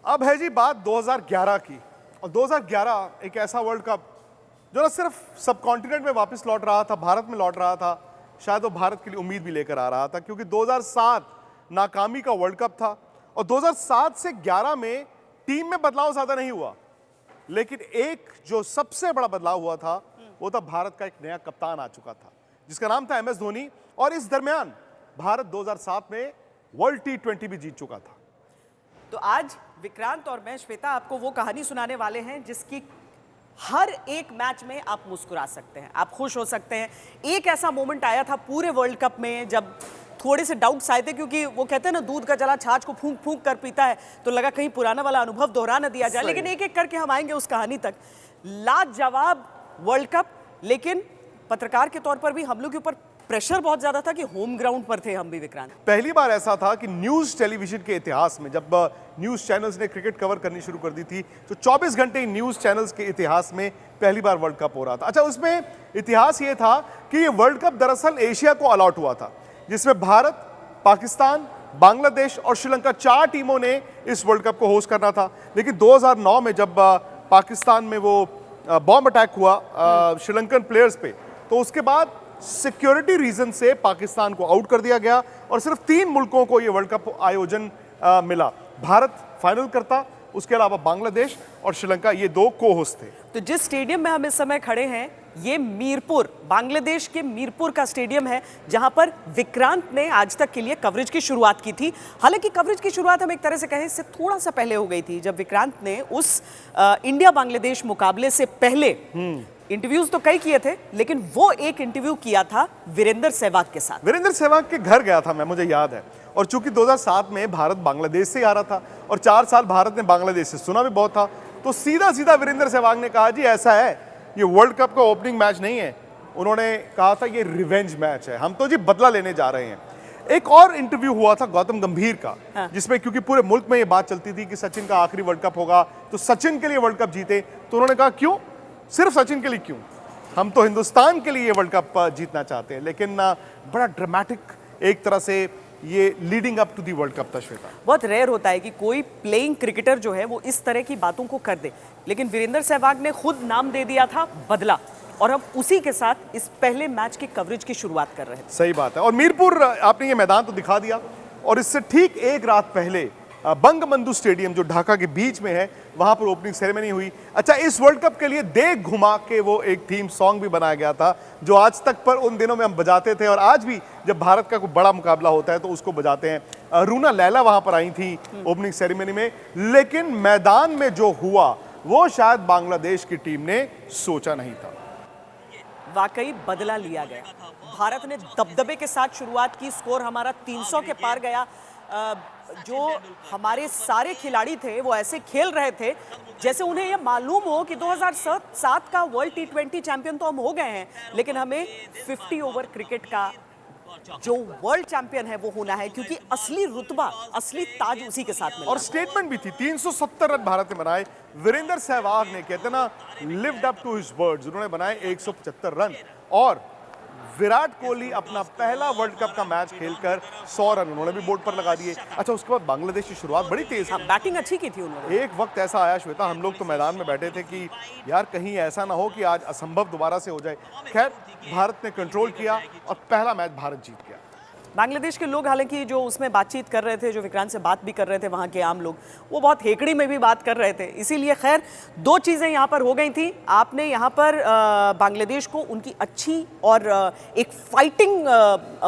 अब है जी बात 2011 की। और 2011 एक ऐसा वर्ल्ड कप जो ना सिर्फ सब कॉन्टिनेंट में वापस लौट रहा था, भारत में लौट रहा था। शायद वो भारत के लिए उम्मीद भी लेकर आ रहा था, क्योंकि 2007 नाकामी का वर्ल्ड कप था। और 2007 से 11 में टीम में बदलाव ज्यादा नहीं हुआ, लेकिन एक जो सबसे बड़ा बदलाव हुआ था वो था भारत का एक नया कप्तान आ चुका था, जिसका नाम था MS धोनी। और इस दरमियान भारत 2007 में वर्ल्ड T20 भी जीत चुका था। तो आज विक्रांत और मैं श्वेता आपको वो कहानी सुनाने वाले हैं जिसकी हर एक मैच में आप मुस्कुरा सकते हैं, आप खुश हो सकते हैं। एक ऐसा मोमेंट आया था पूरे वर्ल्ड कप में जब थोड़े से डाउट्स आए थे, क्योंकि वो कहते हैं ना, दूध का जला छाछ को फूंक फूंक कर पीता है, तो लगा कहीं पुराना वाला अनुभव दोहरा न दिया जाए। लेकिन एक एक करके हम आएंगे उस कहानी तक। लाजवाब वर्ल्ड कप, लेकिन पत्रकार के तौर पर भी हम लोग के ऊपर प्रेशर बहुत ज्यादा था कि होम ग्राउंड पर थे हम भी विक्रांत। पहली बार ऐसा था कि न्यूज टेलीविजन के इतिहास में, जब न्यूज चैनल्स ने क्रिकेट कवर करनी शुरू कर दी थी, तो 24 घंटे न्यूज चैनल्स के इतिहास में पहली बार वर्ल्ड कप हो रहा था। अच्छा, उसमें इतिहास ये था कि ये वर्ल्ड कप दरअसल एशिया को अलॉट हुआ था, जिसमें भारत, पाकिस्तान, बांग्लादेश और श्रीलंका 4 टीमों ने इस वर्ल्ड कप को होस्ट करना था। लेकिन 2009 में जब पाकिस्तान में वो बॉम्ब अटैक हुआ श्रीलंकन प्लेयर्स पे, तो उसके बाद सिक्योरिटी रीजन से पाकिस्तान को आउट कर दिया गया और सिर्फ 3 मुल्कों को यह वर्ल्ड कप आयोजन मिला। भारत फाइनल करता, उसके अलावा बांग्लादेश और श्रीलंका, ये 2 को होस्ट थे। तो जिस स्टेडियम में हम इस समय खड़े हैं, ये मीरपुर, बांग्लादेश के मीरपुर का स्टेडियम है, जहां पर विक्रांत ने आज तक के लिए कवरेज की शुरुआत की थी। हालांकि कवरेज की शुरुआत हम एक तरह से कहें इससे थोड़ा सा पहले हो गई थी, जब विक्रांत ने उस इंडिया बांग्लादेश मुकाबले से पहले इंटरव्यूज तो कई किए थे, लेकिन वो एक इंटरव्यू किया था वीरेंद्र सहवाग के साथ। वीरेंद्र सहवाग के घर गया था मैं, मुझे याद है। और चूंकि 2007 में भारत बांग्लादेश से आ रहा था और 4 साल भारत ने बांग्लादेश से सुना भी बहुत था, तो सीधा सीधा वीरेंद्र सहवाग ने कहा, जी ऐसा है, ये वर्ल्ड कप का ओपनिंग मैच नहीं है। उन्होंने कहा था ये रिवेंज मैच है, हम तो जी बदला लेने जा रहे हैं। एक और इंटरव्यू हुआ था गौतम गंभीर का, जिसमें क्योंकि पूरे मुल्क में ये बात चलती थी कि सचिन का आखिरी वर्ल्ड कप होगा, तो सचिन के लिए वर्ल्ड कप जीते। तो उन्होंने कहा, क्यों, सिर्फ सचिन के लिए क्यों, हम तो हिंदुस्तान के लिए ये वर्ल्ड कप जीतना चाहते हैं। लेकिन बड़ा ड्रामेटिक एक तरह से ये leading up to the world cup था श्वेता। बहुत रेयर होता है कि कोई प्लेइंग क्रिकेटर जो है वो इस तरह की बातों को कर दे, लेकिन वीरेंद्र सहवाग ने खुद नाम दे दिया था बदला, और हम उसी के साथ इस पहले मैच की कवरेज की शुरुआत कर रहे हैं। सही बात है। और मीरपुर, आपने ये मैदान तो दिखा दिया, और इससे ठीक एक रात पहले बंगबंधु स्टेडियम जो ढाका के बीच में है, वहां पर ओपनिंग सेरेमनी हुई। अच्छा, इस वर्ल्ड कप के लिए देख घुमा के वो एक थीम सॉन्ग भी बनाया गया था, जो आज तक पर उन दिनों में हम बजाते थे, और आज भी जब भारत का कोई बड़ा मुकाबला होता है तो उसको बजाते हैं। रूना लैला वहां पर आई थी ओपनिंग सेरेमनी में, लेकिन मैदान में जो हुआ वो शायद बांग्लादेश की टीम ने सोचा नहीं था। वाकई बदला लिया गया। भारत ने दबदबे के साथ शुरुआत की, स्कोर हमारा 300 के पार गया। जो हमारे सारे खिलाड़ी थे वो ऐसे खेल रहे थे जैसे उन्हें ये मालूम हो कि 2007 का वर्ल्ड T20 चैंपियन तो हम हो गए हैं, लेकिन हमें 50 ओवर क्रिकेट का जो वर्ल्ड चैंपियन है वो होना है, क्योंकि असली रुतबा, असली ताज उसी के साथ मिला। और स्टेटमेंट भी थी, 370 रन भारत ने बनाए। वीरेंद्र सहवाग ने, कहते ना, lived up to his words, उन्होंने बनाए 175 रन। और विराट कोहली अपना पहला वर्ल्ड कप का मैच खेलकर 100 रन उन्होंने भी बोर्ड पर लगा दिए। अच्छा, उसके बाद बांग्लादेश की शुरुआत बड़ी तेज, बैटिंग अच्छी की थी उन्होंने। एक वक्त ऐसा आया श्वेता, हम लोग तो मैदान में बैठे थे कि यार कहीं ऐसा ना हो कि आज असंभव दोबारा से हो जाए। खैर, भारत ने कंट्रोल किया और पहला मैच भारत जीत गया। बांग्लादेश के लोग, हालांकि जो उसमें बातचीत कर रहे थे, जो विक्रांत से बात भी कर रहे थे, वहाँ के आम लोग, वो बहुत हेकड़ी में भी बात कर रहे थे। इसीलिए खैर 2 चीज़ें यहाँ पर हो गई थी। आपने यहाँ पर बांग्लादेश को उनकी अच्छी और एक फाइटिंग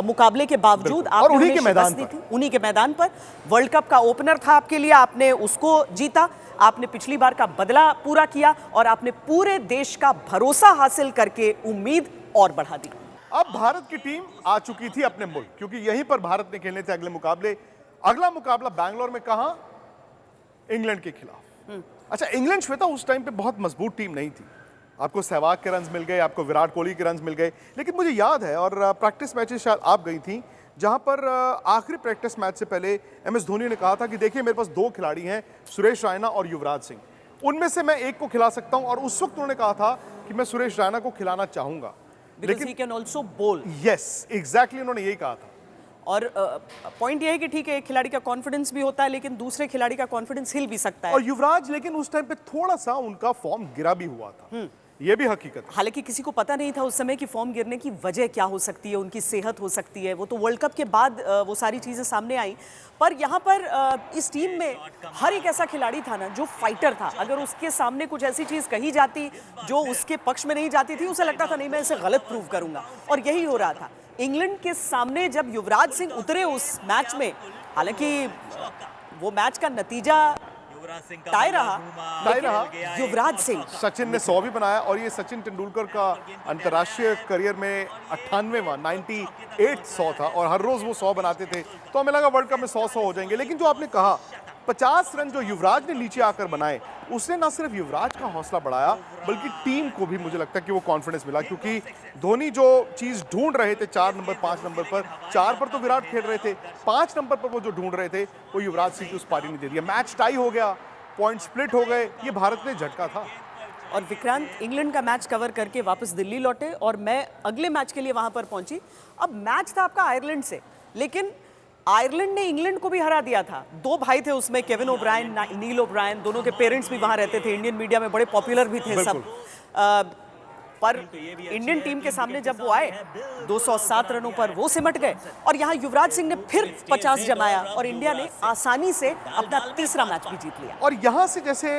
मुकाबले के बावजूद आपने उन्हीं के मैदान दी थी, उन्हीं के मैदान पर। वर्ल्ड कप का ओपनर था आपके लिए, आपने उसको जीता, आपने पिछली बार का बदला पूरा किया, और आपने पूरे देश का भरोसा हासिल करके उम्मीद और बढ़ा दी। अब भारत की टीम आ चुकी थी अपने मुल्क, क्योंकि यहीं पर भारत ने खेलने थे अगले मुकाबले। अगला मुकाबला बैंगलोर में, कहां, इंग्लैंड के खिलाफ। अच्छा, इंग्लैंड श्वेता उस टाइम पे बहुत मजबूत टीम नहीं थी। आपको सहवाग के रन्स मिल गए, आपको विराट कोहली के रन्स मिल गए, लेकिन मुझे याद है, और प्रैक्टिस मैचेस शायद आप गई थी, जहां पर आखिरी प्रैक्टिस मैच से पहले MS धोनी ने कहा था कि देखिए मेरे पास 2 खिलाड़ी हैं, सुरेश रैना और युवराज सिंह, उनमें से मैं एक को खिला सकता हूं। और उस वक्त उन्होंने कहा था कि मैं सुरेश रैना को खिलाना चाहूंगा, लेकिन he can also bowl। Yes, exactly, उन्होंने यही कहा था। और पॉइंट ये है कि ठीक है, एक खिलाड़ी का कॉन्फिडेंस भी होता है, लेकिन दूसरे खिलाड़ी का कॉन्फिडेंस हिल भी सकता है। और युवराज लेकिन उस टाइम पे थोड़ा सा उनका फॉर्म गिरा भी हुआ था, ये भी हकीकत है। हालांकि किसी को पता नहीं था उस समय कि फॉर्म गिरने की वजह क्या हो सकती है, उनकी सेहत हो सकती है, वो तो वर्ल्ड कप के बाद वो सारी चीज़ें सामने आई। पर यहाँ पर इस टीम में हर एक ऐसा खिलाड़ी था ना जो फाइटर था। अगर उसके सामने कुछ ऐसी चीज़ कही जाती जो उसके पक्ष में नहीं जाती थी, उसे लगता था नहीं, मैं इसे गलत प्रूव करूंगा, और यही हो रहा था। इंग्लैंड के सामने जब युवराज सिंह उतरे उस मैच में, हालांकि वो मैच का नतीजा टाई रहा, युवराज सिंह, सचिन ने 100 भी बनाया, और ये सचिन तेंदुलकर का अंतर्राष्ट्रीय करियर में 98वां 98 100 था, और हर रोज वो 100 बनाते थे, तो हमें लगा वर्ल्ड कप में 100 हो जाएंगे। लेकिन जो आपने कहा 50 रन जो युवराज ने नीचे आकर बनाए, उसने ना सिर्फ युवराज का हौसला बढ़ाया बल्कि टीम को भी मुझे लगता है कि वो कॉन्फिडेंस मिला, क्योंकि धोनी जो चीज ढूंढ रहे थे 4 नंबर 5 नंबर पर, 4 पर तो विराट खेल रहे थे, 5 नंबर पर वो जो ढूंढ रहे थे वो युवराज सिंह की उस पारी ने दे दिया। मैच टाई हो गया, पॉइंट स्प्लिट हो गए, ये भारत ने झटका था। और विक्रांत इंग्लैंड का मैच कवर करके वापस दिल्ली लौटे और मैं अगले मैच के लिए वहां पर पहुंची। अब मैच था आपका आयरलैंड से, लेकिन आयरलैंड ने इंग्लैंड को भी हरा दिया था। 2 भाई थे उसमें, केविन ओब्रायन, नील ओब्रायन, दोनों के पेरेंट्स भी वहां रहते थे, इंडियन मीडिया में बड़े पॉपुलर भी थे सब। पर इंडियन टीम के सामने जब वो आए 207 रनों पर वो सिमट गए, और यहाँ युवराज सिंह ने फिर 50 जमाया और इंडिया ने आसानी से अपना तीसरा मैच भी जीत लिया। और यहां से जैसे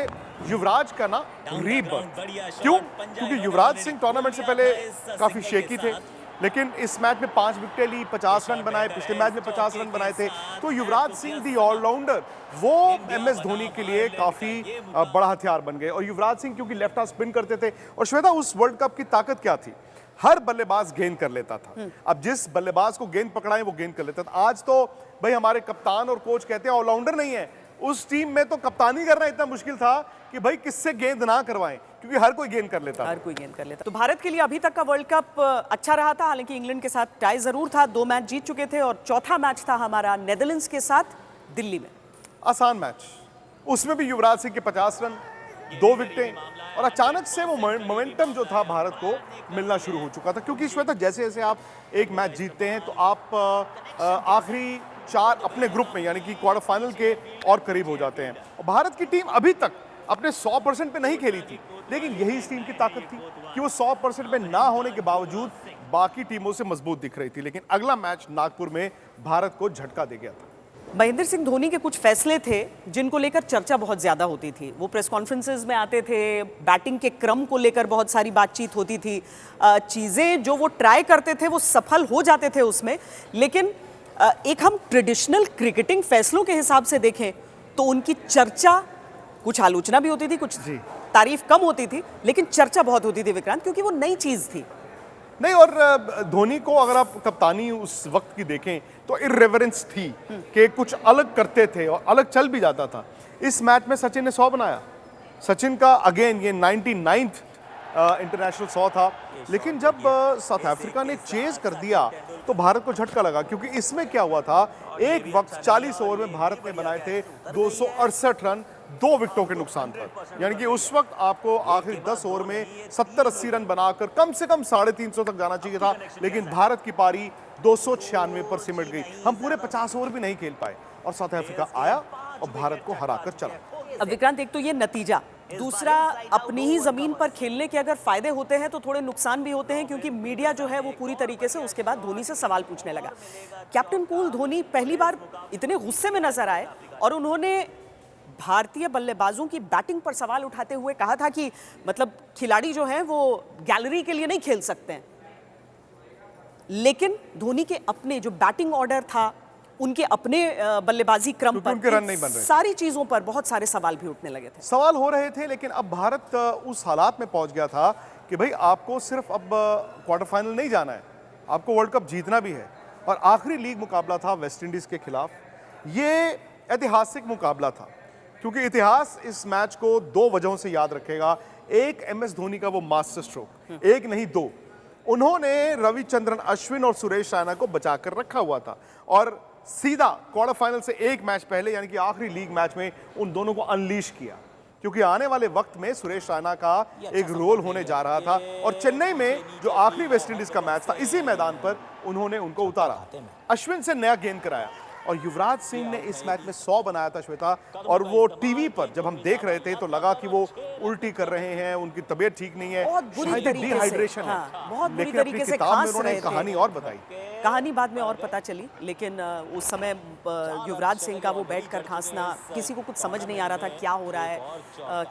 युवराज का ना रीबर्थ, क्यों? क्योंकि युवराज सिंह टूर्नामेंट से पहले काफी शेकी थे, लेकिन इस मैच में 5 विकेटें ली, 50 रन बनाए, पिछले मैच में 50 रन बनाए थे, तो युवराज सिंह दी ऑलराउंडर वो एमएस धोनी के लिए काफी बड़ा हथियार बन गए। और युवराज सिंह क्योंकि लेफ्ट हाथ स्पिन करते थे, और श्वेता उस वर्ल्ड कप की ताकत क्या थी, हर बल्लेबाज गेंद कर लेता था। अब जिस बल्लेबाज को गेंद पकड़ाए वो गेंद कर लेता था। आज तो भाई हमारे कप्तान और कोच कहते हैं ऑलराउंडर नहीं है, उस टीम में तो कप्तानी करना इतना मुश्किल था कि भाई किससे गेंद ना करवाएं, क्योंकि हर कोई गेंद कर लेता, हर कोई गेंद कर लेता। तो भारत के लिए अभी तक का वर्ल्ड कप अच्छा रहा था, हालांकि इंग्लैंड के साथ टाई जरूर था, 2 मैच जीत चुके थे, और चौथा मैच था हमारा नेदरलैंड्स के साथ दिल्ली में। आसान मैच, उसमें भी युवराज सिंह के 50 रन, 2 विकेटें, और अचानक से वो मोमेंटम जो था भारत को मिलना शुरू हो चुका था। क्योंकि श्वेता जैसे जैसे आप एक मैच जीतते हैं तो आप आखिरी 4 अपने ग्रुप में यानी कि क्वार्टर फाइनल के और करीब हो जाते हैं। और भारत की टीम अभी तक अपने 100% पे नहीं खेली थी, लेकिन यही इस टीम की ताकत थी कि वो 100% पे ना होने के बावजूद बाकी टीमों से मजबूत दिख रही थी। लेकिन अगला मैच नागपुर में भारत को झटका दे गया था। महेंद्र सिंह धोनी के कुछ फैसले थे जिनको लेकर चर्चा बहुत ज्यादा होती थी। वो प्रेस कॉन्फ्रेंसेज में आते थे, बैटिंग के क्रम को लेकर बहुत सारी बातचीत होती थी, चीजें जो वो ट्राई करते थे वो सफल हो जाते थे उसमें। लेकिन एक हम ट्रेडिशनल क्रिकेटिंग फैसलों के हिसाब से देखें तो उनकी चर्चा, कुछ आलोचना भी होती थी, कुछ तारीफ कम होती थी, लेकिन चर्चा बहुत होती थी विक्रांत, क्योंकि वो नई चीज थी। नहीं, और धोनी को अगर आप कप्तानी उस वक्त की देखें तो इर्रेवरेंस थी कि कुछ अलग करते थे और अलग चल भी जाता था। इस मैच में सचिन ने 100 बनाया, सचिन का अगेन ये 99th इंटरनेशनल 100 था। लेकिन जब साउथ अफ्रीका ने चेज कर दिया तो भारत को झटका लगा, क्योंकि इसमें क्या हुआ था, एक वक्त 40 ओवर में भारत ने बनाए थे 268 रन 2 विकेटों के नुकसान पर। यानी कि उस वक्त आपको आखिरी 10 ओवर में 70-80 रन बनाकर कम से कम 350 तक जाना चाहिए था, लेकिन भारत की पारी 296 पर सिमट गई। हम पूरे 50 ओवर भी नहीं खेल पाए और साउथ अफ्रीका आया और भारत को हराकर चला। अब विक्रांत, एक तो ये नतीजा, दूसरा अपनी ही जमीन पर खेलने के अगर फायदे होते हैं तो थोड़े नुकसान भी होते हैं, क्योंकि मीडिया जो है वो पूरी तरीके से उसके बाद धोनी से सवाल पूछने लगा। कैप्टन कूल धोनी पहली बार इतने गुस्से में नजर आए और उन्होंने भारतीय बल्लेबाजों की बैटिंग पर सवाल उठाते हुए कहा था कि मतलब खिलाड़ी जो हैं वो गैलरी के लिए नहीं खेल सकते हैं। लेकिन धोनी के अपने जो बैटिंग ऑर्डर था, उनके अपने बल्लेबाजी क्रम पर, उनके रन नहीं बन रहे, सारी चीजों पर बहुत सारे सवाल भी उठने लगे थे। सवाल हो रहे थे, लेकिन अब भारत उस हालात में पहुंच गया था कि भाई आपको सिर्फ अब क्वार्टर फाइनल नहीं जाना है, आपको वर्ल्ड कप जीतना भी है। और आखिरी लीग मुकाबला था वेस्ट इंडीज के खिलाफ। ये ऐतिहासिक मुकाबला था, क्योंकि इतिहास इस मैच को 2 वजहों से याद रखेगा। एक, एमएस धोनी का वो मास्टर स्ट्रोक, एक नहीं 2, उन्होंने रविचंद्रन अश्विन और सुरेश रैना को बचाकर रखा हुआ था, और सीधा क्वार्टर फाइनल से एक मैच पहले यानी कि आखिरी लीग मैच में उन दोनों को अनलीश किया। क्योंकि आने वाले वक्त में सुरेश रैना का एक रोल होने जा रहा था और चेन्नई में जो आखिरी वेस्टइंडीज का मैच था इसी मैदान पर उन्होंने उनको उतारा, अश्विन से नया गेंद कराया और युवराज सिंह ने इस मैच में 100 बनाया था श्वेता। और वो टीवी पर जब हम देख रहे थे तो लगा कि वो उल्टी कर रहे हैं, उनकी तबीयत ठीक नहीं है, बहुत बुरी शायद तरीके से, डिहाइड्रेशन है। हाँ, बहुत बुरी लेकिन अपनी तरीके से किताब में खांस उन्होंने रहे थे। कहानी और बताई। कहानी बाद में और पता चली, लेकिन उस समय युवराज सिंह का वो बैठकर खांसना, किसी को कुछ समझ नहीं आ रहा था क्या हो रहा है,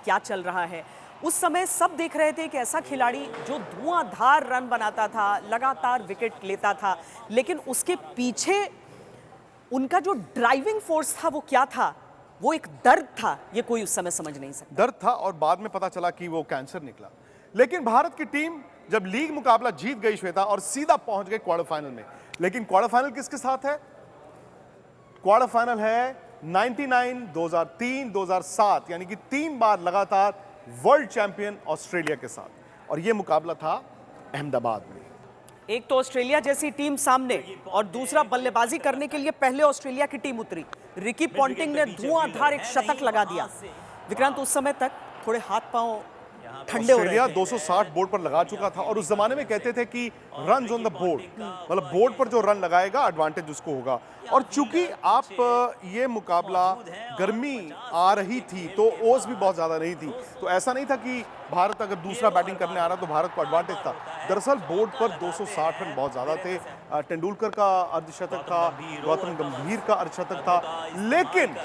क्या चल रहा है। उस समय सब देख रहे थे कि ऐसा खिलाड़ी जो धुआंधार रन बनाता था, लगातार विकेट लेता था, लेकिन उसके पीछे उनका जो ड्राइविंग फोर्स था वो क्या था, वो एक दर्द था, ये कोई उस समय समझ नहीं सकता। दर्द था और बाद में पता चला कि वो कैंसर निकला। लेकिन भारत की टीम जब लीग मुकाबला जीत गई श्वेता और सीधा पहुंच गई क्वार्टर फाइनल में। लेकिन क्वार्टर फाइनल किसके साथ है? क्वार्टर फाइनल है 99, 2003, 2007, यानी कि 3 बार लगातार वर्ल्ड चैंपियन ऑस्ट्रेलिया के साथ। और यह मुकाबला था अहमदाबाद में। एक तो ऑस्ट्रेलिया जैसी टीम सामने और दूसरा बल्लेबाजी करने के लिए पहले ऑस्ट्रेलिया की टीम उतरी। रिकी पॉन्टिंग ने धुआंधार एक शतक लगा दिया। विक्रांत, उस समय तक थोड़े हाथ पांव ठंडे हो रहे ऑस्ट्रेलिया थे। 260 बोर्ड पर लगा चुका था और उस जमाने में कहते थे कि रन ऑन द बोर्ड, मतलब बोर्ड पर जो रन लगाएगा एडवांटेज उसको होगा। और चूंकि आप ये मुकाबला गर्मी आ रही थी तो ओस भी बहुत ज्यादा नहीं थी, तो ऐसा नहीं था कि भारत अगर दूसरा बैटिंग करने आ रहा तो भारत को एडवांटेज था। दरअसल बोर्ड पर 260 रन बहुत ज्यादा थे। तेंदुलकर का अर्धशतक था, गौतम गंभीर का अर्धशतक था, लेकिन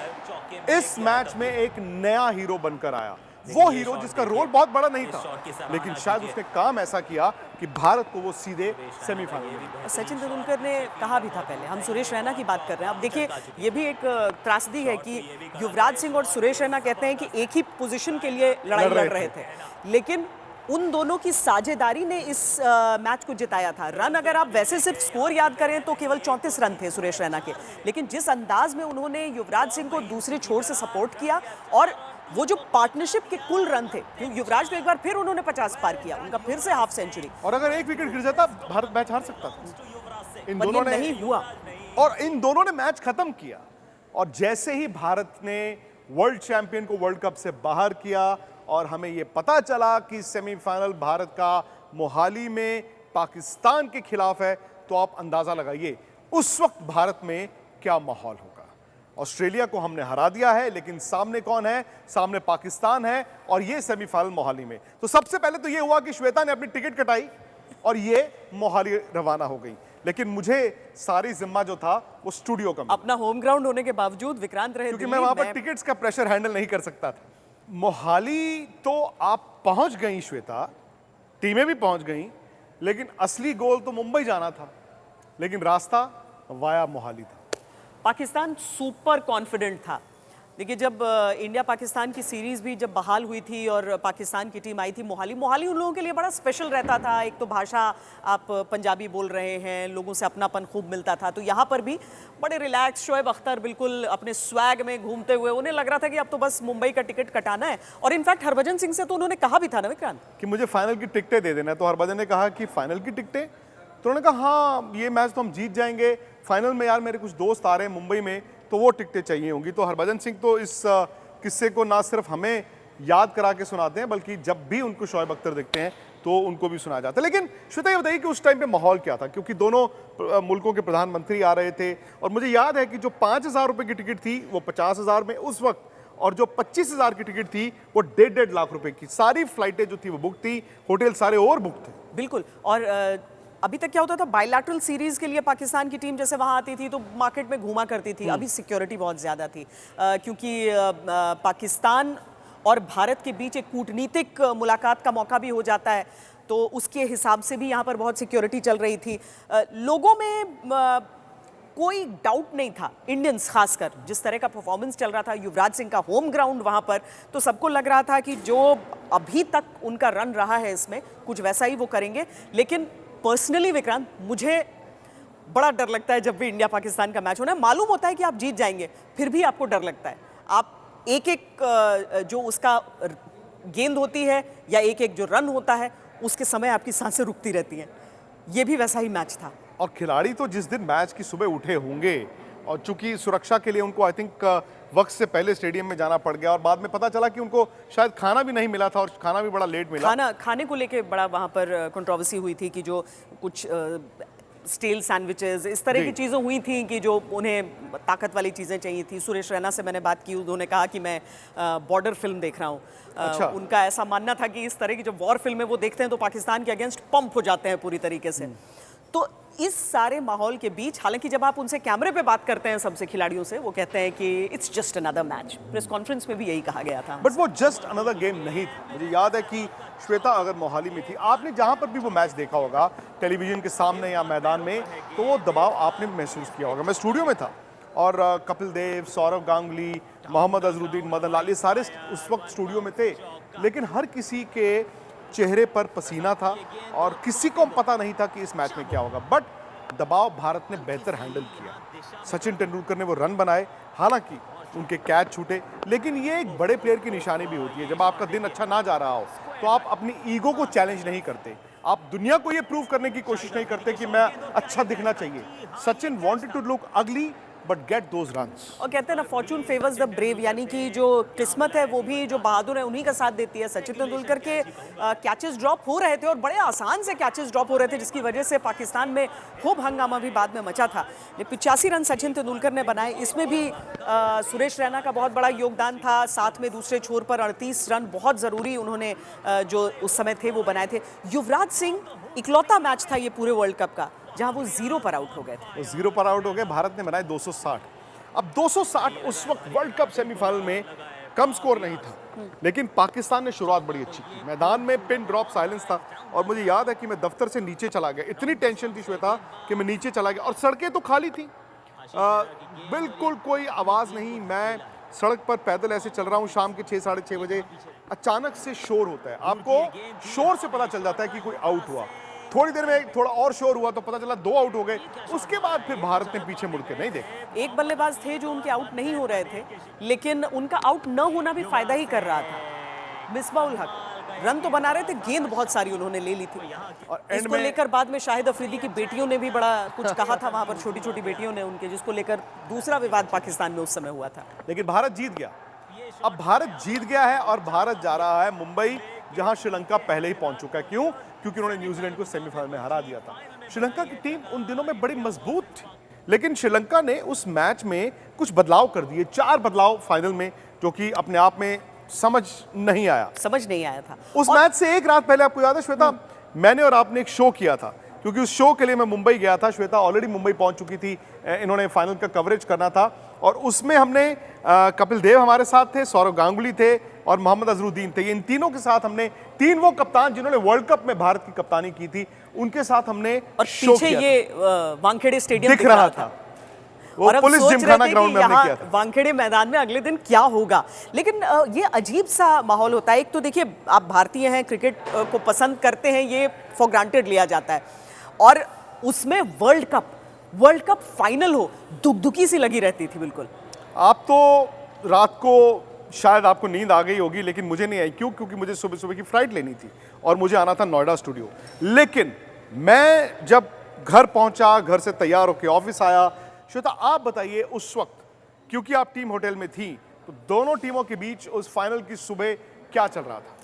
इस मैच में एक नया हीरो बनकर आया। वो हीरो जिसका रोल बहुत बड़ा नहीं था, लेकिन शायद उसने काम ऐसा किया कि भारत को वो सीधे सेमीफाइनल में। सचिन तेंदुलकर ने कहा भी था पहले, हम सुरेश रैना की बात कर रहे हैं। अब देखिए, ये भी एक त्रासदी है कि युवराज सिंह और सुरेश रैना कहते हैं कि एक ही पोजीशन के लिए लड़ाई लड़ रहे थे, लेकिन उन दोनों की साझेदारी ने इस मैच को जिताया था। रन अगर आप वैसे सिर्फ स्कोर याद करें तो केवल 34 रन थे सुरेश रैना के, लेकिन जिस अंदाज में उन्होंने युवराज सिंह को दूसरे छोर से सपोर्ट किया और वो जो पार्टनरशिप के कुल रन थे, क्योंकि युवराज तो एक बार फिर उन्होंने 50 पार किया, उनका फिर से हाफ सेंचुरी, और अगर एक विकेट गिर जाता भारत मैच हार सकता था। इन पर दोनों ये ने नहीं हुआ। और इन दोनों ने मैच खत्म किया। और जैसे ही भारत ने वर्ल्ड चैंपियन को वर्ल्ड कप से बाहर किया और हमें यह पता चला कि सेमीफाइनल भारत का मोहाली में पाकिस्तान के खिलाफ है, तो आप अंदाजा लगाइए उस वक्त भारत में क्या माहौल होगा। ऑस्ट्रेलिया को हमने हरा दिया है, लेकिन सामने कौन है? सामने पाकिस्तान है और ये सेमीफाइनल मोहाली में। तो सबसे पहले तो ये हुआ कि श्वेता ने अपनी टिकट कटाई और ये मोहाली रवाना हो गई, लेकिन मुझे सारी जिम्मा जो था वो स्टूडियो का मिला। अपना होम ग्राउंड होने के बावजूद विक्रांत रहे क्योंकि दिल्ली, मैं वहां पर टिकट्स का प्रेशर हैंडल नहीं कर सकता था। मोहाली तो आप पहुंच गई श्वेता, टीमें भी पहुंच गई, लेकिन असली गोल तो मुंबई जाना था, लेकिन रास्ता वाया मोहाली था। पाकिस्तान सुपर कॉन्फिडेंट था। देखिए, जब इंडिया पाकिस्तान की सीरीज भी जब बहाल हुई थी और पाकिस्तान की टीम आई थी मोहाली उन लोगों के लिए बड़ा स्पेशल रहता था। एक तो भाषा, आप पंजाबी बोल रहे हैं, लोगों से अपनापन खूब मिलता था। तो यहाँ पर भी बड़े रिलैक्स, शोएब अख्तर बिल्कुल अपने स्वैग में घूमते हुए, उन्हें लग रहा था कि अब तो बस मुंबई का टिकट कटाना है। और इनफैक्ट हरभजन सिंह से तो उन्होंने कहा भी था ना विक्रांत कि मुझे फाइनल की टिकटें दे देना। तो हरभजन ने कहा कि फाइनल की टिकटें? तो उन्होंने कहा हाँ, ये मैच तो हम जीत जाएंगे, फाइनल में यार मेरे कुछ दोस्त आ रहे हैं मुंबई में, तो वो टिकटें चाहिए होंगी। तो हरभजन सिंह तो इस किस्से को ना सिर्फ हमें याद करा के सुनाते हैं, बल्कि जब भी उनको शोएब अख्तर देखते हैं तो उनको भी सुनाया जाता है। लेकिन श्वेता ये बताइए कि उस टाइम पे माहौल क्या था, क्योंकि दोनों मुल्कों के प्रधानमंत्री आ रहे थे और मुझे याद है कि जो 5,000 रुपए की टिकट थी वो 50,000 में उस वक्त, और जो 25,000 की टिकट थी वो 1.5 लाख रुपए की। सारी फ्लाइटें जो थी वो बुक थी, होटल सारे और बुक थे। बिल्कुल। और अभी तक क्या होता था, बायलैटरल सीरीज के लिए पाकिस्तान की टीम जैसे वहां आती थी तो मार्केट में घूमा करती थी। अभी सिक्योरिटी बहुत ज्यादा थी, क्योंकि पाकिस्तान और भारत के बीच एक कूटनीतिक मुलाकात का मौका भी हो जाता है, तो उसके हिसाब से भी यहाँ पर बहुत सिक्योरिटी चल रही थी। लोगों में कोई डाउट नहीं था, इंडियंस खासकर, जिस तरह का परफॉर्मेंस चल रहा था, युवराज सिंह का होम ग्राउंड वहां पर, तो सबको लग रहा था कि जो अभी तक उनका रन रहा है इसमें कुछ वैसा ही वो करेंगे। लेकिन पर्सनली विक्रांत, मुझे बड़ा डर लगता है जब भी इंडिया पाकिस्तान का मैच होना है। मालूम होता है कि आप जीत जाएंगे, फिर भी आपको डर लगता है। आप एक एक जो उसका गेंद होती है या एक एक जो रन होता है, उसके समय आपकी सांसें रुकती रहती हैं। ये भी वैसा ही मैच था। और खिलाड़ी तो जिस दिन मैच की सुबह उठे होंगे और चूंकि सुरक्षा के लिए उनको आई थिंक वक्त से पहले स्टेडियम में जाना पड़ गया और बाद में पता चला कि उनको शायद खाना भी नहीं मिला था और खाना भी बड़ा लेट मिला। खाने को लेके बड़ा वहाँ पर कंट्रोवर्सी हुई थी कि जो कुछ स्टील सैंडविचेस इस तरह की चीज़ें हुई थी कि जो उन्हें ताकत वाली चीज़ें चाहिए थी। सुरेश रैना से मैंने बात की, उन्होंने कहा कि मैं बॉर्डर फिल्म देख रहा हूँ। अच्छा। उनका ऐसा मानना था कि इस तरह की जो वॉर फिल्में वो देखते हैं तो पाकिस्तान के अगेंस्ट पंप हो जाते हैं पूरी तरीके से। तो इस सारे माहौल के बीच, हालांकि जब आप उनसे कैमरे पे बात करते हैं सबसे खिलाड़ियों से, वो कहते हैं कि it's just another match. Press conference में भी यही कहा गया था। बट वो जस्ट अनदर गेम नहीं था। मुझे याद है कि श्वेता अगर मोहाली में थी, आपने जहां पर भी वो मैच देखा होगा टेलीविजन के सामने या मैदान में, तो वो दबाव आपने भी महसूस किया होगा। मैं स्टूडियो में था और कपिल देव, सौरव गांगुली, मोहम्मद अजरुद्दीन, मदन लाल, ये सारे उस वक्त स्टूडियो में थे, लेकिन हर किसी के चेहरे पर पसीना था और किसी को पता नहीं था कि इस मैच में क्या होगा। बट दबाव भारत ने बेहतर हैंडल किया। सचिन तेंदुलकर ने वो रन बनाए, हालांकि उनके कैच छूटे, लेकिन ये एक बड़े प्लेयर की निशानी भी होती है। जब आपका दिन अच्छा ना जा रहा हो तो आप अपनी ईगो को चैलेंज नहीं करते, आप दुनिया को ये प्रूव करने की कोशिश नहीं करते कि मैं अच्छा दिखना चाहिए। Sachin wanted to look ugly but get those runs. और कहते हैं ना, फॉर्चून फेवर्स द ब्रेव, यानी कि जो किस्मत है वो भी जो बहादुर है उन्हीं का साथ देती है। सचिन तेंदुलकर के कैचेस ड्रॉप हो रहे थे और बड़े आसान से कैचेस ड्रॉप हो रहे थे, जिसकी वजह से पाकिस्तान में खूब हंगामा भी बाद में मचा था। 85 रन सचिन तेंदुलकर ने बनाए, इसमें भी सुरेश रैना का बहुत बड़ा योगदान था। साथ में दूसरे छोर पर 38 रन बहुत ज़रूरी उन्होंने जो उस समय थे वो बनाए थे। युवराज सिंह इकलौता मैच था ये पूरे वर्ल्ड कप का जहां वो 0 पर आउट हो गए थे। वो 0 पर आउट हो गए। भारत ने बनाए 260। अब 260 उस वक्त वर्ल्ड कप सेमीफाइनल में कम स्कोर नहीं था, लेकिन पाकिस्तान ने शुरुआत बड़ी अच्छी की। मैदान में पिन ड्रॉप साइलेंस था और मुझे याद है कि मैं दफ्तर से नीचे चला गया, इतनी टेंशन थी श्वेता कि मैं नीचे चला गया और सड़कें तो खाली थी, बिल्कुल कोई आवाज़ नहीं। मैं सड़क पर पैदल ऐसे चल रहा हूँ, शाम के 6 साढ़े 6 बजे अचानक से शोर होता है। आपको शोर से पता चल जाता है कि कोई आउट हुआ। थोड़ी देर में थोड़ा और शोर हुआ तो पता चला 2 आउट हो गए। उसके बाद फिर भारत ने पीछे मुड़ के नहीं देखा। एक बल्लेबाज थे जो उनके आउट नहीं हो रहे थे, लेकिन उनका आउट न होना भी फायदा ही कर रहा था। मिसबाउल हक रन तो बना रहे थे, गेंद बहुत सारी उन्होंने ले ली थी। और इसको लेकर बाद में शाहिद अफरीदी की बेटियों ने भी बड़ा कुछ कहा था वहां पर, छोटी छोटी बेटियों ने उनके, जिसको लेकर दूसरा विवाद पाकिस्तान में उस समय हुआ था। लेकिन भारत जीत गया। अब भारत जीत गया है और भारत जा रहा है मुंबई, जहां श्रीलंका पहले ही पहुंच चुका है। क्यों? क्योंकि उन्होंने न्यूजीलैंड को सेमीफाइनल में हरा दिया था। श्रीलंका की टीम उन दिनों में बड़ी मजबूत थी, लेकिन श्रीलंका ने उस मैच में कुछ बदलाव कर दिए, 4 बदलाव फाइनल में, जो कि अपने आप में समझ नहीं आया था। उस मैच से एक रात पहले आपको याद है श्वेता, मैंने और आपने एक शो किया था, क्योंकि उस शो के लिए मैं मुंबई गया था। श्वेता ऑलरेडी मुंबई पहुंच चुकी थी, इन्होंने फाइनल का कवरेज करना था और उसमें हमने कपिल देव हमारे साथ थे, सौरव गांगुली थे और मोहम्मद अजरुद्दीन थे। इन तीनों के साथ हमने, 3 वो कप्तान जिन्होंने वर्ल्ड कप में भारत की कप्तानी की थी, उनके साथ हमने और शो पीछे किया ये वानखेड़े स्टेडियम दिख रहा था। वो और पुलिस जिमखाना ग्राउंड में हमने किया था। वानखेड़े मैदान में अगले दिन क्या होगा, लेकिन ये अजीब सा माहौल होता है। एक तो देखिए, आप भारतीय हैं, क्रिकेट को पसंद करते हैं, ये फॉर ग्रांटेड लिया जाता है, और उसमें वर्ल्ड कप फाइनल हो, दुखदुखी सी लगी रहती थी बिल्कुल। आप तो रात को शायद आपको नींद आ गई होगी, लेकिन मुझे नहीं आई। क्यों? क्योंकि मुझे सुबह सुबह की फ्लाइट लेनी थी और मुझे आना था नोएडा स्टूडियो। लेकिन मैं जब घर पहुंचा, घर से तैयार होकर ऑफिस आया, श्वेता आप बताइए उस वक्त, क्योंकि आप टीम होटल में थी, तो दोनों टीमों के बीच उस फाइनल की सुबह क्या चल रहा था?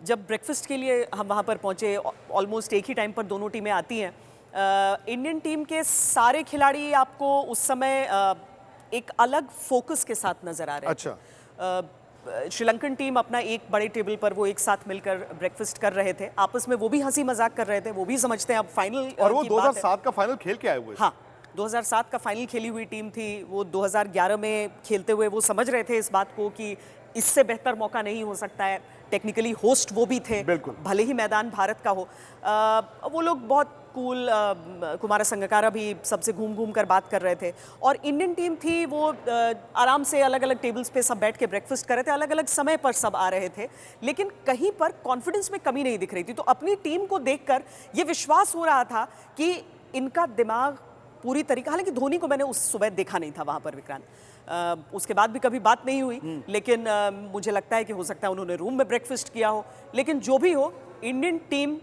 जब ब्रेकफास्ट के लिए हम वहाँ पर पहुँचे, ऑलमोस्ट एक ही टाइम पर दोनों टीमें आती हैं। इंडियन टीम के सारे खिलाड़ी आपको उस समय एक अलग फोकस के साथ नजर आ रहे हैं। अच्छा। श्रीलंकन टीम अपना एक बड़े टेबल पर वो एक साथ मिलकर ब्रेकफास्ट कर रहे थे, आपस में वो भी हंसी मजाक कर रहे थे, वो भी समझते हैं अब फाइनल। और वो 2007 का फाइनल खेल के आए हुए। हाँ, 2007 का फाइनल खेली हुई टीम थी वो। 2011 में खेलते हुए वो समझ रहे थे इस बात को कि इससे बेहतर मौका नहीं हो सकता है। टेक्निकली होस्ट वो भी थे, भले ही मैदान भारत का हो। वो लोग बहुत कूल, कुमार संगकारा भी सबसे घूम घूम कर बात कर रहे थे। और इंडियन टीम थी वो आराम से अलग अलग टेबल्स पे सब बैठ के ब्रेकफास्ट कर रहे थे, अलग अलग समय पर सब आ रहे थे, लेकिन कहीं पर कॉन्फिडेंस में कमी नहीं दिख रही थी। तो अपनी टीम को देखकर ये विश्वास हो रहा था कि इनका दिमाग पूरी तरीके, हालांकि धोनी को मैंने उस सुबह देखा नहीं था वहाँ पर विक्रांत, उसके बाद भी कभी बात नहीं हुई, लेकिन मुझे लगता है कि हो सकता है उन्होंने रूम में ब्रेकफास्ट किया हो। लेकिन जो भी हो, इंडियन टीम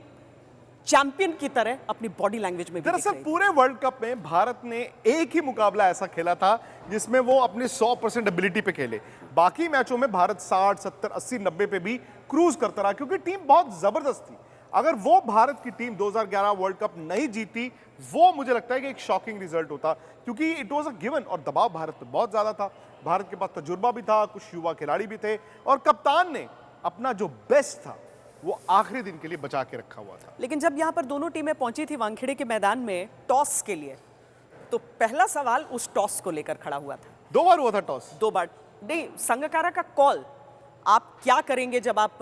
चैंपियन की तरह अपनी बॉडी लैंग्वेज में भी दिख दरअसल रही थी। पूरे वर्ल्ड कप में भारत ने एक ही मुकाबला ऐसा खेला था जिसमें वो अपने 100% एबिलिटी पे खेले। बाकी मैचों में भारत 60, 70, 80, 90 पे भी क्रूज करता रहा क्योंकि टीम बहुत जबरदस्त थी। अगर वो भारत की टीम 2011 वर्ल्ड कप नहीं जीती, वो मुझे लगता है कि एक शॉकिंग रिजल्ट होता क्योंकि इट वाज अ गिवन और दबाव भारत पे बहुत ज्यादा था। भारत के पास तजुर्बा भी था, कुछ युवा खिलाड़ी भी थे और कप्तान ने अपना जो बेस्ट था वो आखिरी दिन के लिए बचा के रखा हुआ था। लेकिन जब यहाँ पर दोनों टीमें पहुंची थी वानखेड़े के मैदान में टॉस के लिए, तो पहला सवाल उस टॉस को लेकर खड़ा हुआ था। 2 बार हुआ था टॉस। 2 बार नहीं, संगकारा का कॉल, आप क्या करेंगे जब आप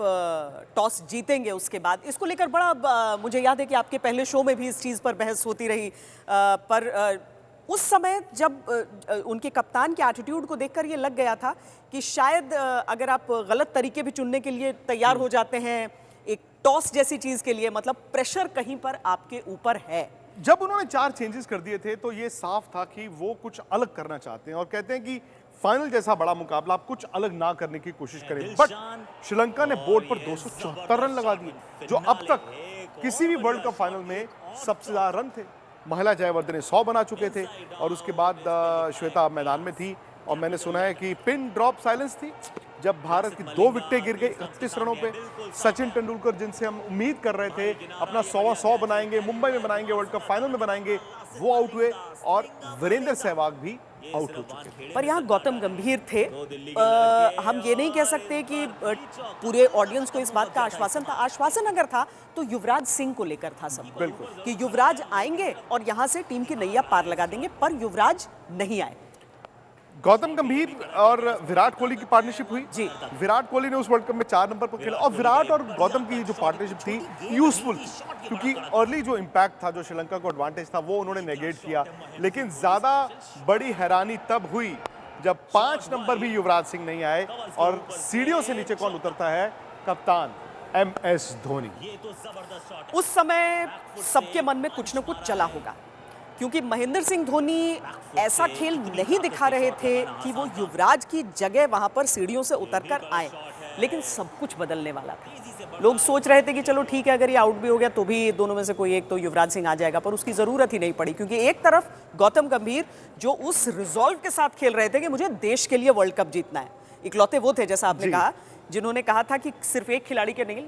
टॉस जीतेंगे उसके बाद, इसको लेकर बड़ा मुझे याद है कि आपके पहले शो में भी इस चीज़ पर बहस होती रही। पर उस समय जब उनके कप्तान के एटीट्यूड को देखकर ये लग गया था कि शायद अगर आप गलत तरीके भी चुनने के लिए तैयार हो जाते हैं एक टॉस जैसी चीज़ के लिए, मतलब प्रेशर कहीं पर आपके ऊपर है। जब उन्होंने 4 चेंजेस कर दिए थे तो ये साफ था कि वो कुछ अलग करना चाहते हैं और कहते हैं कि फाइनल जैसा बड़ा मुकाबला आप कुछ अलग ना करने की कोशिश करें। बट श्रीलंका ने बोर्ड पर 274 रन लगा दिए जो अब तक किसी भी वर्ल्ड कप फाइनल में सबसे ज्यादा रन थे। महिला जयवर्धने 100 बना चुके थे और उसके बाद श्वेता मैदान में थी और मैंने सुना है कि पिन ड्रॉप साइलेंस थी जब भारत की 2 विकेटें गिर गई 31 रनों पे। सचिन तेंदुलकर जिनसे हम उम्मीद कर रहे थे अपना 100 बनाएंगे, मुंबई में बनाएंगे, वर्ल्ड कप फाइनल में बनाएंगे, वो आउट हुए और वीरेंद्र सहवाग भी आउट हो चुके थे। पर यहाँ गौतम गंभीर थे। हम ये नहीं कह सकते कि पूरे ऑडियंस को इस बात का आश्वासन था। आश्वासन अगर था तो युवराज सिंह को लेकर था सबको, बिल्कुल कि युवराज आएंगे और यहाँ से टीम की नैया पार लगा देंगे, पर युवराज नहीं आए। गौतम गंभीर और विराट कोहली की पार्टनरशिप हुई जी। विराट कोहली ने उस वर्ल्ड कप में 4 नंबर पर खेला और विराट और गौतम की जो पार्टनरशिप थी यूजफुल थी क्योंकि अर्ली जो इंपैक्ट था, जो श्रीलंका को एडवांटेज था, वो उन्होंने नेगेट किया। लेकिन ज्यादा बड़ी हैरानी तब हुई जब 5 नंबर भी युवराज सिंह नहीं आए और सीढ़ियों से नीचे कौन उतरता है? कप्तान MS धोनी। उस समय सबके मन में कुछ न कुछ चला होगा क्योंकि महेंद्र सिंह धोनी ऐसा खेल नहीं दिखा रहे थे कि वो युवराज की जगह वहां पर सीढ़ियों से उतरकर आए, लेकिन सब कुछ बदलने वाला था। लोग सोच रहे थे कि चलो ठीक है, अगर ये आउट भी हो गया तो भी दोनों में से कोई एक तो युवराज सिंह आ जाएगा, पर उसकी जरूरत ही नहीं पड़ी क्योंकि एक तरफ गौतम गंभीर जो उस रिजॉल्व के साथ खेल रहे थे कि मुझे देश के लिए वर्ल्ड कप जीतना है, इकलौते वो थे जैसा आपने कहा जिन्होंने कहा था कि सिर्फ एक खिलाड़ी के नहीं,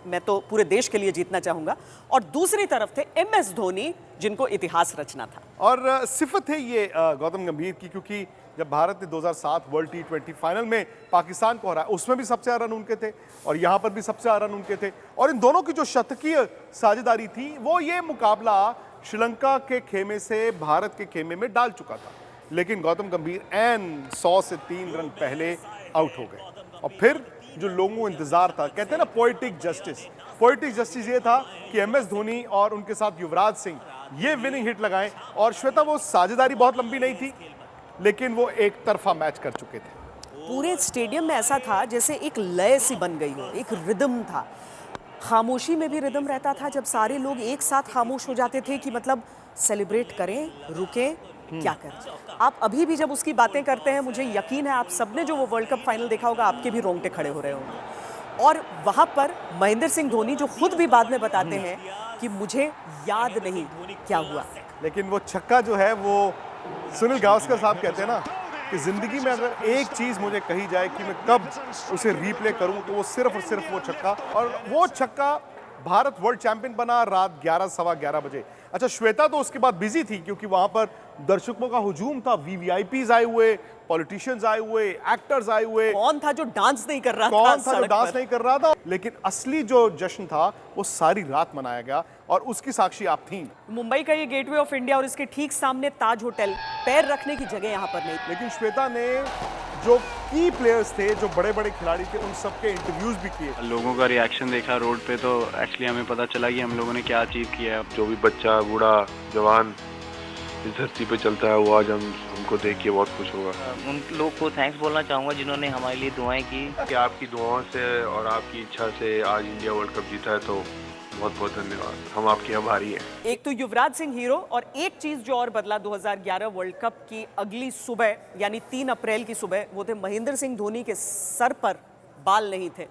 मैं तो पूरे देश के लिए जीतना चाहूंगा। और दूसरी तरफ थे MS धोनी जिनको इतिहास रचना था। और सिफत है ये गौतम गंभीर की क्योंकि जब भारत ने 2007 वर्ल्ड T20 फाइनल में पाकिस्तान को हराया उसमें भी सबसे ज्यादा रन उनके थे और यहाँ पर भी सबसे ज्यादा रन उनके थे और इन दोनों की जो शतकीय साझेदारी थी वो ये मुकाबला श्रीलंका के खेमे से भारत के खेमे में डाल चुका था। लेकिन गौतम गंभीर एन 100 से 3 रन पहले आउट हो गए और फिर जो लोगों को इंतजार था, कहते हैं ना पोएटिक जस्टिस ये था कि MS धोनी और उनके साथ युवराज सिंह ये विनिंग हिट लगाएं। और श्वेता वो साझेदारी बहुत लंबी नहीं थी लेकिन वो एक तरफा मैच कर चुके थे। पूरे स्टेडियम में ऐसा था जैसे एक लय सी बन गई हो, एक रिदम था। खामोशी में भी रिदम रहता था जब सारे लोग एक साथ खामोश हो जाते थे कि मतलब सेलिब्रेट करें, रुकें, क्या करें। आप अभी भी जब उसकी बातें करते हैं, मुझे यकीन है आप सबने जो वो वर्ल्ड कप फाइनल देखा होगा आपके भी रोंगटे खड़े हो रहे होंगे। और वहां पर महेंद्र सिंह धोनी जो खुद भी बाद में बताते हैं कि मुझे याद नहीं क्या हुआ, लेकिन वो छक्का जो है वो सुनील गावस्कर साहब कहते हैं ना कि जिंदगी में अगर एक चीज मुझे कही जाए कि मैं कब उसे रीप्ले करूं तो वो सिर्फ और सिर्फ वो छक्का। और वो छक्का भारत वर्ल्ड चैंपियन बना रात 11 सवा 11 बजे। अच्छा, श्वेता तो उसके बाद बिजी थी क्योंकि वहां पर दर्शकों का हुजूम था, VVIPs आए हुए, पॉलिटिशियंस आए हुए, एक्टर्स आए हुए। कौन था जो डांस नहीं कर रहा था? कौन था जो सड़क डांस पर? नहीं कर रहा था? लेकिन असली जो जश्न था वो सारी रात मनाया गया और उसकी साक्षी आप थीं। मुंबई का ये गेटवे ऑफ इंडिया और इसके ठीक सामने ताज होटल, पैर रखने की जगह यहाँ पर नहीं। लेकिन श्वेता ने जो की प्लेयर्स थे, जो बड़े बड़े खिलाड़ी थे, उन सबके इंटरव्यूज भी किए। लोगों का रिएक्शन देखा रोड पे तो एक्चुअली हमें पता चला कि हम लोगों ने क्या अचीव किया है। जो भी बच्चा, बूढ़ा, जवान इस धरती पे चलता है वो आज हमको देख के बहुत खुश होगा। उन लोग को थैंक्स बोलना चाहूँगा जिन्होंने हमारे लिए दुआएं की। कि आपकी दुआओं से और आपकी इच्छा से आज इंडिया वर्ल्ड कप जीता है तो बहुत बहुत धन्यवाद, हम आपके आभारी हैं। एक तो युवराज सिंह हीरो, और एक चीज जो और बदला 2011 वर्ल्ड कप की अगली सुबह यानी 3 अप्रैल की सुबह, वो थे महेंद्र सिंह धोनी के सर पर बाल नहीं थे।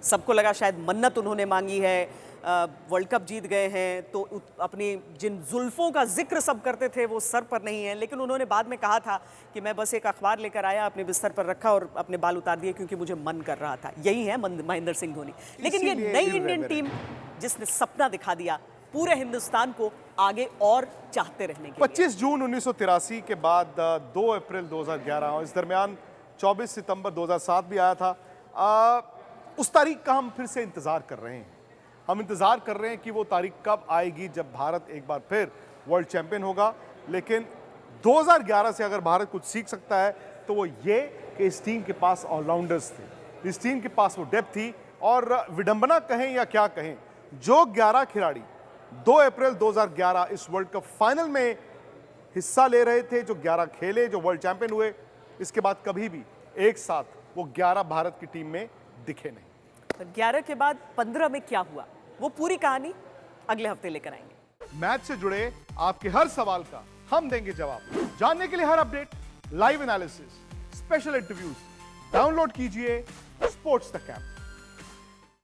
सबको लगा शायद मन्नत उन्होंने मांगी है, वर्ल्ड कप जीत गए हैं तो अपनी जिन जुल्फों का जिक्र सब करते थे वो सर पर नहीं है, लेकिन उन्होंने बाद में कहा था कि मैं बस एक अखबार लेकर आया, अपने बिस्तर पर रखा और अपने बाल उतार दिए क्योंकि मुझे मन कर रहा था। यही है महेंद्र सिंह धोनी। लेकिन ये इसीलिए नई ये इंडियन रहे। टीम जिसने सपना दिखा दिया पूरे हिंदुस्तान को आगे और चाहते रहने के लिए। 25 जून 1983 के बाद 2 अप्रैल 2011 और इस दरमियान 24 सितंबर 2007 भी आया था। उस तारीख का हम फिर से इंतजार कर रहे हैं। हम इंतजार कर रहे हैं कि वो तारीख कब आएगी जब भारत एक बार फिर वर्ल्ड चैंपियन होगा। लेकिन 2011 से अगर भारत कुछ सीख सकता है तो वो ये कि इस टीम के पास ऑलराउंडर्स थे, इस टीम के पास वो डेप्थ थी। और विडंबना कहें या क्या कहें, जो 11 खिलाड़ी 2 अप्रैल 2011 इस वर्ल्ड कप फाइनल में हिस्सा ले रहे थे, जो 11 खेले, जो वर्ल्ड चैंपियन हुए, इसके बाद कभी भी एक साथ वो 11 भारत की टीम में दिखे नहीं। 11 के बाद 15 में क्या हुआ, वो पूरी कहानी अगले हफ्ते लेकर आएंगे। मैच से जुड़े आपके हर सवाल का हम देंगे जवाब। जानने के लिए हर update, live analysis, special interviews download कीजिए स्पोर्ट्स तक ऐप।